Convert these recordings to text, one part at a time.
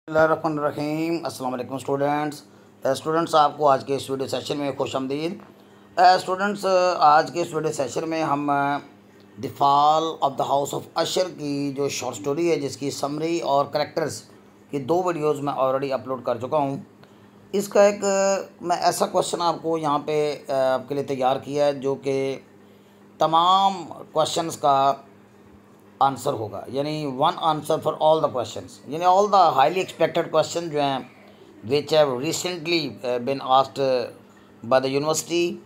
रहीम अस्सलाम वालेकुम स्टूडेंट्स आपको आज के इस वीडियो सेशन में खुशामदीद। स्टूडेंट्स आज के इस वीडियो सेशन में हम the fall of the house of Usher की जो शॉर्ट स्टोरी है जिसकी समरी और करैक्टर्स की दो वीडियोस मैं ऑलरेडी अपलोड कर चुका हूँ। इसका एक मैं ऐसा क्वेश्चन आपको यहाँ पे आपके लिए तैयार किया है जो कि तमाम क्वेश्चंस का आंसर होगा, यानी one answer for all the questions, यानी all the highly expected question जो हैं which have recently been asked by the university,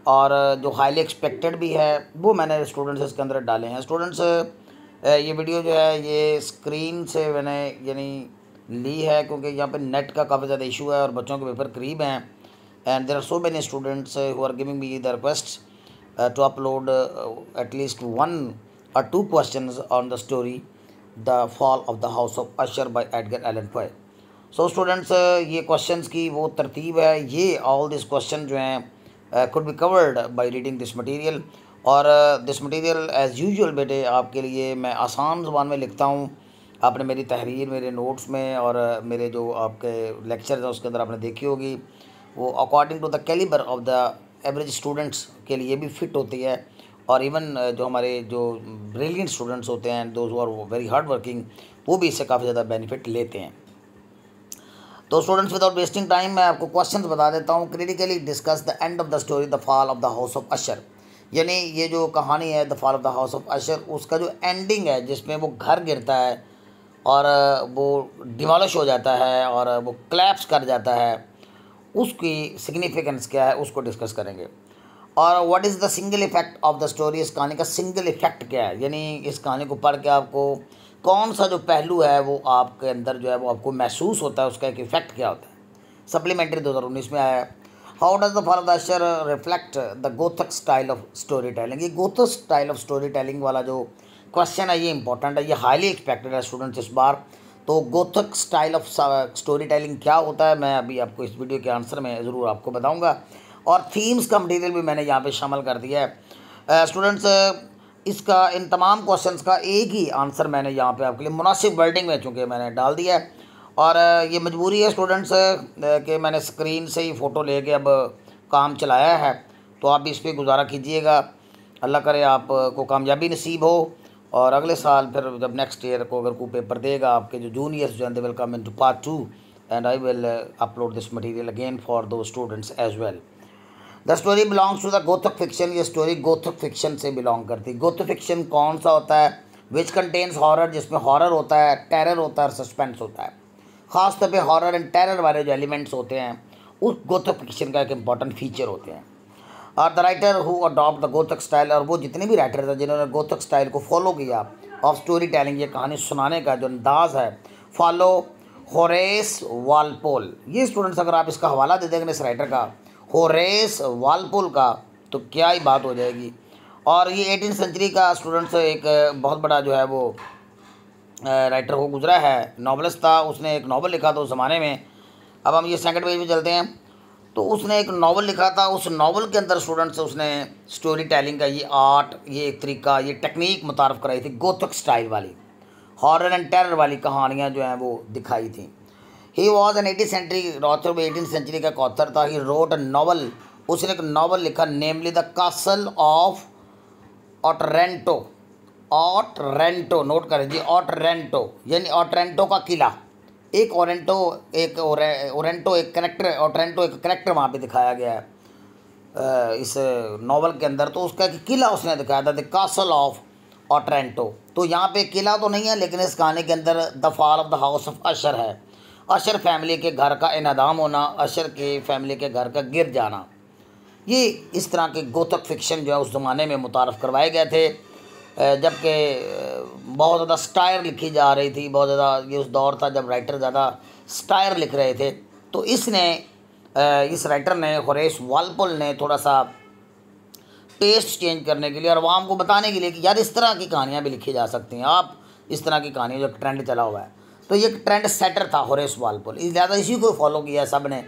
और जो हाईली एक्सपेक्टेड भी है वो मैंने स्टूडेंट्स इसके अंदर डाले हैं। स्टूडेंट्स ये वीडियो जो है ये स्क्रीन से मैंने यानी ली है क्योंकि यहाँ पे नेट का काफ़ी ज़्यादा इशू है और बच्चों के पेपर करीब हैं, and there are so many students who are giving me the request to upload at least one or two questions on the story The Fall of the House of Usher by Edgar Allan Poe. So students ये questions की वो तरतीब है, ये all these questions जो हैं could be covered by reading this material, और this material as usual बेटे आपके लिए मैं आसान ज़ुबान में लिखता हूँ। आपने मेरी तहरीर मेरे नोट्स में और मेरे जो आपके लेक्चर्स हैं उसके अंदर आपने देखी होगी, वो according to the calibre of the average students के लिए भी फिट होती है, और इवन जो हमारे जो ब्रिलियंट स्टूडेंट्स होते हैं those who are very hard working वो भी इससे काफ़ी ज़्यादा बेनिफिट लेते हैं। तो स्टूडेंट्स विदाउट वेस्टिंग टाइम मैं आपको क्वेश्चंस बता देता हूँ। Critically discuss the end of the story the fall of the house of Usher, यानी ये जो कहानी है the fall of the house of Usher उसका जो एंडिंग है जिसमें वो घर गिरता है और वो डिमोलिश हो जाता है और वो क्लैप्स कर जाता है, उसकी सिग्निफिकेंस क्या है उसको डिस्कस करेंगे। और what is the single effect of the story, इस कहानी का सिंगल इफ़ेक्ट क्या है, यानी इस कहानी को पढ़ के आपको कौन सा जो पहलू है वो आपके अंदर जो है वो आपको महसूस होता है, उसका एक इफ़ेक्ट क्या होता है। सप्लीमेंट्री 2019 में आया है। How does the fall of the Usher reflect the gothic style of story telling, ये gothic style of story telling वाला जो क्वेश्चन है ये इंपॉर्टेंट है, ये हाईली एक्सपेक्टेड है स्टूडेंट्स इस बार। तो gothic style of story telling क्या होता है मैं अभी आपको इस वीडियो के आंसर में ज़रूर आपको बताऊंगा, और थीम्स का मटेरियल भी मैंने यहाँ पे शामिल कर दिया है। स्टूडेंट्स इसका इन तमाम क्वेश्चंस का एक ही आंसर मैंने यहाँ पे आपके लिए मुनासिब वर्डिंग में चूँकि मैंने डाल दिया है, और ये मजबूरी है स्टूडेंट्स कि मैंने स्क्रीन से ही फ़ोटो लेके अब काम चलाया है, तो आप भी इस पर गुजारा कीजिएगा। अल्लाह करे आपको कामयाबी नसीब हो, और अगले साल फिर जब नेक्स्ट ईयर को अगर कोई पेपर देगा आपके जो जूनियर्स जो हैं they will come into part 2 and I will upload this material again for the students as well. The story belongs to the gothic fiction, ये स्टोरी गोथक फिक्शन से बिलोंग करती है। गोथक फिक्शन कौन सा होता है, विच कंटेन्स हॉरर, जिसमें horror होता है, टेरर होता है और सस्पेंस होता है। ख़ास तौर पे हॉरर एंड टेरर वाले जो एलिमेंट्स होते हैं उस गोथक फिक्शन का एक इम्पॉर्टेंट फीचर होते हैं। और the writer who adopt the gothic style, और वो जितने भी राइटर थे जिन्होंने गोथक स्टाइल को फॉलो किया ऑफ स्टोरी टेलिंग, ये कहानी सुनाने का जो अंदाज़ है, फॉलो होरेस वालपोल। ये स्टूडेंट्स अगर आप इसका हवाला दे देंगे इस राइटर का, होरेस वालपोल का, तो क्या ही बात हो जाएगी। और ये 18वीं सेंचुरी का स्टूडेंट्स एक बहुत बड़ा जो है वो राइटर हो गुजरा है, नॉवलिस्ट था, उसने एक नावल लिखा था उस ज़माने में। अब हम ये सेकंड पेज में चलते हैं, तो उसने एक नावल लिखा था, उस नावल के अंदर स्टूडेंट्स उसने स्टोरी टेलिंग का ये आर्ट, ये एक तरीका, ये टेक्निक मुतारफ़ कराई थी, गोथक स्टाइल वाली हॉरर एंड टेरर वाली कहानियाँ जो हैं वो दिखाई थी। ही वॉज एन 18वीं सेंचुरी ऑथर, 18वीं सेंचुरी का ऑथर था। ही रोट अ नावल, उसने एक नावल लिखा, namely the castle of Otranto. Otranto note कर लीजिए, ऑटरेंटो यानी ऑटरेंटो का किला। एक ओरेंटो एक करेक्टर, ऑटरेंटो एक करेक्टर वहाँ पे दिखाया गया है इस नावल के अंदर, तो उसका एक किला उसने दिखाया था, द कासल ऑफ ऑटरेंटो। तो यहाँ पे किला तो नहीं है, लेकिन इस कहानी के अंदर the fall of the house of Usher है, अशर फैमिली के घर का इनादाम होना, अशर के फैमिली के घर का गिर जाना। ये इस तरह के गोथक फिक्शन जो है उस ज़माने में मुतारफ़ करवाए गए थे, जबकि बहुत ज़्यादा स्टायर लिखी जा रही थी, बहुत ज़्यादा ये उस दौर था जब राइटर ज़्यादा स्टायर लिख रहे थे। तो इस राइटर ने, होरेस वालपोल ने, थोड़ा सा टेस्ट चेंज करने के लिए और आवाम को बताने के लिए कि यार इस तरह की कहानियाँ भी लिखी जा सकती हैं, आप इस तरह की कहानियाँ, जो ट्रेंड चला हुआ है। तो ये ट्रेंड सेटर था होरेस वालपोल, ज़्यादा इसी को फॉलो किया सब ने,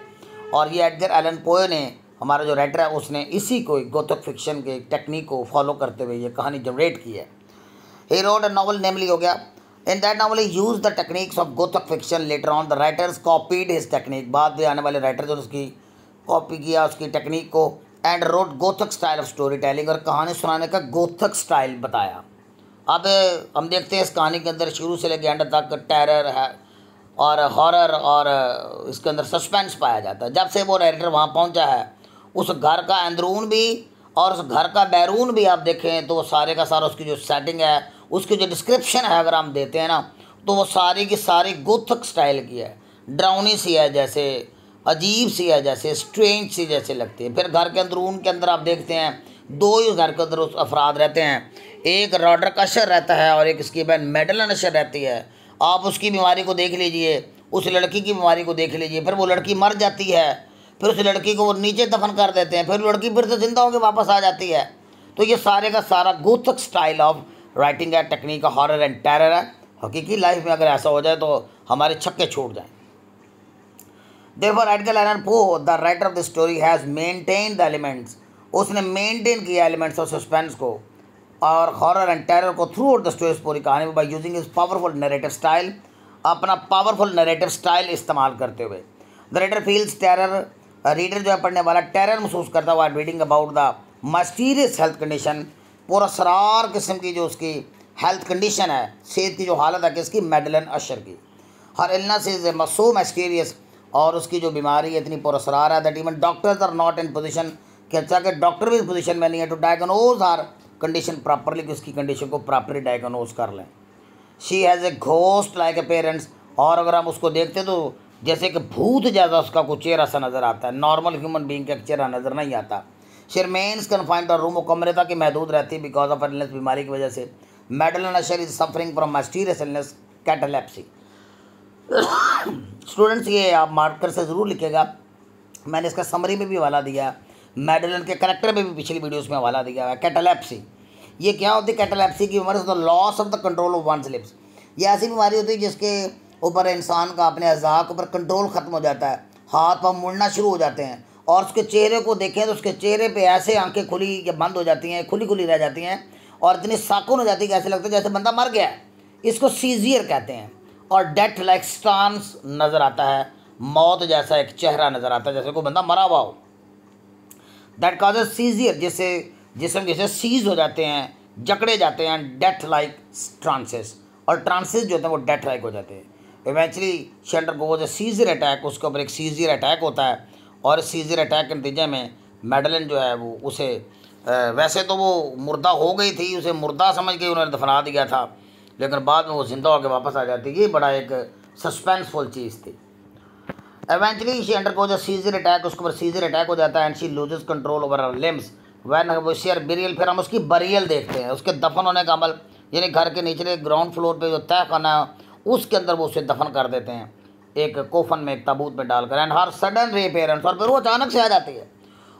और ये एडगर एलन पोए ने, हमारा जो राइटर है, उसने इसी को गोथक फिक्शन के टेक्निक को फॉलो करते हुए ये कहानी जनरेट की है। ही रोट अ नावल नेमली हो गया in that novel use the techniques of gothic fiction. Later on the writers copied his technique. बाद में आने वाले राइटर्स ने उसकी कॉपी किया उसकी टेक्निक को। And wrote gothic style of story telling, और कहानी सुनाने का गोथक स्टाइल बताया। अब हम देखते हैं इस कहानी के अंदर शुरू से लेकर एंड तक टेरर है और हॉरर और इसके अंदर सस्पेंस पाया जाता है। जब से वो राइटर वहाँ पहुँचा है, उस घर का अंदरून भी और उस घर का बैरून भी आप देखें तो वो सारे का सारा उसकी जो सेटिंग है, उसकी जो डिस्क्रिप्शन है अगर हम देते हैं ना, तो वो सारी की सारी गोथक स्टाइल की है। ड्राउनी सी है, जैसे अजीब सी है, जैसे स्ट्रेंज सी जैसे लगती है। फिर घर के अंदरून के अंदर आप देखते हैं दो ही घर के अंदर उस अफराद रहते हैं, एक रॉडरिक अशर रहता है और एक इसकी बहन मैडलन अशर रहती है। आप उसकी बीमारी को देख लीजिए, उस लड़की की बीमारी को देख लीजिए। फिर वो लड़की मर जाती है, फिर उस लड़की को वो नीचे दफन कर देते हैं, फिर लड़की फिर से जिंदा होकर वापस आ जाती है। तो ये सारे का सारा गोथक स्टाइल ऑफ राइटिंग है, टेक्निक हॉरर एंड टेरर है। हकीकी लाइफ में अगर ऐसा हो जाए तो हमारे छक्के छूट जाएँ। Therefore, Edgar Allan Poe, the writer of the story, has maintained the elements. उसने मेंटेन किया एलिमेंट्स ऑफ सस्पेंस को और हॉरर एंड टेरर को थ्रू आउट द स्टोरी, पूरी कहानी में, by using his powerful narrative style, अपना पावरफुल नरेटिव स्टाइल इस्तेमाल करते हुए। The reader feels terror, reader जो है पढ़ने वाला टेरर महसूस करता हुआ reading about the mysterious health condition, पूरा सरार किस्म की जो उसकी हेल्थ कंडीशन है, सेहत की जो हालत है किसकी, मैडलन अशर की। हर इलनेस इज सो मास्टीरियस, और उसकी जो बीमारी है इतनी पुरअसरार है that even doctors are not in position, कि अच्छा कि डॉक्टर भी इस पोजीशन में नहीं है to diagnose or condition properly, कि उसकी कंडीशन को प्रॉपरली डायग्नोज कर लें। She has a ghost like a parents, और अगर हम उसको देखते तो जैसे कि भूत ज़्यादा उसका कुछ चेहरा सा नज़र आता है, नॉर्मल ह्यूमन बींग का चेहरा नज़र नहीं आता। शी रिमेन्स कन्फाइंड और रूम और कमरे तक महदूद रहती है बिकॉज ऑफ इलनेस, बीमारी की वजह से। Madeline Usher is suffering from mysterious illness catalepsy. Students ये आप मार्कर से ज़रूर लिखेगा, मैंने इसका समरी में भी हवाला दिया, मैडलन के करेक्टर में भी पिछली वीडियोस में हवाला दिया है। कैटालेप्सी ये क्या होती है? कैटालेप्सी की बीमारी the loss of the control of once lips. ये ऐसी बीमारी होती है जिसके ऊपर इंसान का अपने अज़ा के ऊपर कंट्रोल ख़त्म हो जाता है, हाथ पाँव मुड़ना शुरू हो जाते हैं, और उसके चेहरे को देखें तो उसके चेहरे पे ऐसे आंखें खुली या बंद हो जाती हैं, खुली खुली रह जाती हैं, और इतनी साकुन हो जाती है कि ऐसे लगता है जैसे बंदा मर गया है। इसको सीजियर कहते हैं। और डेथ लाइक स्टांस नज़र आता है, मौत जैसा एक चेहरा नज़र आता है, जैसे कोई बंदा मरा हुआ हो। दैट कॉजेज सीजियर, जिससे जिसम जैसे सीज हो जाते हैं, जकड़े जाते हैं। डेथ लाइक ट्रांसेस, और ट्रांसेस जो होते हैं वो डेथ लाइक हो जाते हैं। Eventually she undergoes a seizure attack, उसके ऊपर एक सीजियर अटैक होता है, और सीजियर अटैक के नतीजे में मैडलन जो है वो उसे वैसे तो वो मुर्दा हो गई थी, उसे मुर्दा समझ के उन्होंने दफना दिया था, लेकिन बाद में वो जिंदा होकर वापस आ जाती। ये बड़ा एक सस्पेंसफुल चीज़ थी। Eventually she undergoes a seizure attack, उसके ऊपर सीजर अटैक हो जाता है, and she loses control over her limbs when वो शेयर बरियल। फिर हम उसकी बरियल देखते हैं, उसके दफन होने का अमल, यानी घर के निचले ग्राउंड फ्लोर पे जो तय खाना है उसके अंदर वो उसे दफन कर देते हैं, एक कोफन में, एक ताबूत में डालकर। एंड हर सडन रीअपीयरेंस, और फिर वो अचानक से आ जाती है।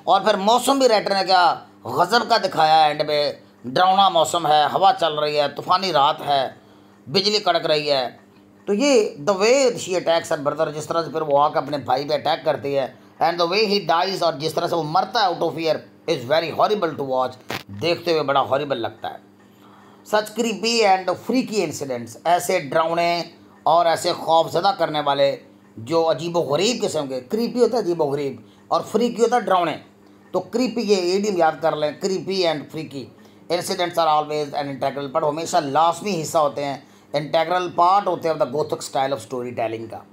और फिर मौसम भी राइटर ने क्या गज़ब का दिखाया है एंड में, डरावना मौसम है, हवा चल रही है, तूफ़ानी रात है, बिजली कड़क रही है। तो ये the way she attacks her brother, जिस तरह से फिर वो आकर अपने भाई पे अटैक करती है, and the way he dies, और जिस तरह से वो मरता है out of fear, is very horrible to watch, देखते हुए बड़ा हॉरिबल लगता है। Such creepy and freaky incidents, ऐसे डरावने और ऐसे खौफजदा करने वाले जो अजीबो गरीब किस्म के, क्रीपी होता है अजीबो गरीब, और फ्रीकी होता है डरावने। तो क्रीपी, ये एडियम याद कर लें, creepy and freaky incidents are always an integral, पर हमेशा लाजमी हिस्सा होते हैं, इंटेग्रल पार्ट होते हैं of the gothic style of story telling का।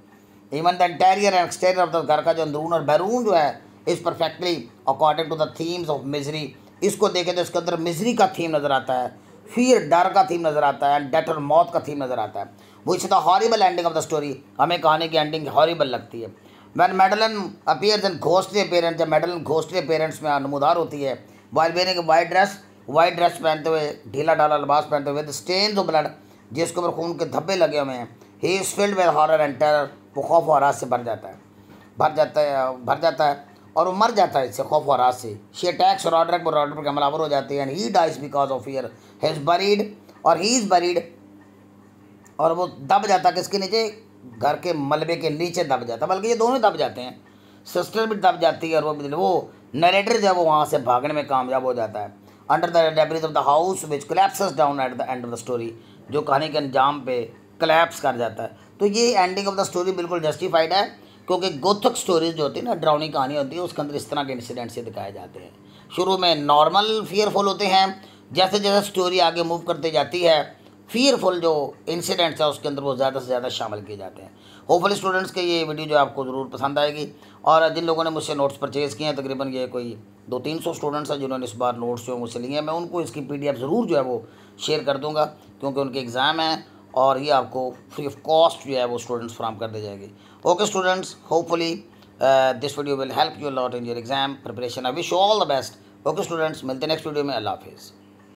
Even the interior and exterior of the घर का जो अंदरून और बैरून जो है, is perfectly according to the themes of misery. इसको देखें तो इसके अंदर मिजरी का थीम नज़र आता है, फिर डर का थीम नज़र आता है, डेथ और मौत का थीम नज़र आता है। वो is the horrible ending of the story, हमें कहानी की एंडिंग हॉरिबल लगती है। When Madeline appears in ghostly appearance, जब मैडलन घोस्टली अपीयरेंस में नमूदार होती है, वाइल वेयरिंग वाइट ड्रेस पहनते हुए, ढीला ढाला लिबास पहनते हुए, द स्टेन्स ऑफ ब्लड, जिसके ऊपर खून के धब्बे लगे हुए हैं। He is filled with horror and terror, वो खौफ और हरास से भर जाता है और वो मर जाता है इससे, खौफ और हरास से। शी अटैक्स रॉडरिक पर हमलावर हो जाती है, and he dies because of fear. He is buried, और ही इज़ बरीड, और वो दब जाता है किसके नीचे? घर के मलबे के नीचे दब जाता है, बल्कि ये दोनों दब जाते हैं, सिस्टर भी दब जाती है और वो नरेटर जब वो वहाँ से भागने में कामयाब हो जाता है। Under the debris of the house which collapses down at the end of the story, जो कहानी के अंजाम पे कलेप्स कर जाता है। तो ये एंडिंग ऑफ द स्टोरी बिल्कुल जस्टिफाइड है, क्योंकि गोथक स्टोरीज जो होती है ना, डरावनी कहानी होती है, उसके अंदर इस तरह के इंसिडेंट से दिखाए जाते हैं। शुरू में नॉर्मल फियरफुल होते हैं, जैसे जैसे स्टोरी आगे मूव करते जाती है फियरफुल जो इंसिडेंट्स है उसके अंदर वो ज़्यादा से ज़्यादा शामिल किए जाते हैं। होपफुली स्टूडेंट्स के ये वीडियो जो आपको ज़रूर पसंद आएगी। और जिन लोगों ने मुझसे नोट्स परचेज़ किए हैं, तकरीबन ये कोई 200-300 स्टूडेंट्स हैं जिन्होंने इस बार नोट्स जो मुझसे लिए हैं, मैं उनको इसकी PDF ज़रूर जो है वो शेयर कर दूँगा, क्योंकि उनके एग्ज़ाम हैं और ये आपको फ्री ऑफ कॉस्ट जो है वो स्टूडेंट्स फ्राहम कर दी जाएगी। Okay students, hopefully this video will help you lot in your exam preparation. I wish you all the best. Okay students, मिलते हैं नेक्स्ट वीडियो में। अल्लाह हाफिज़।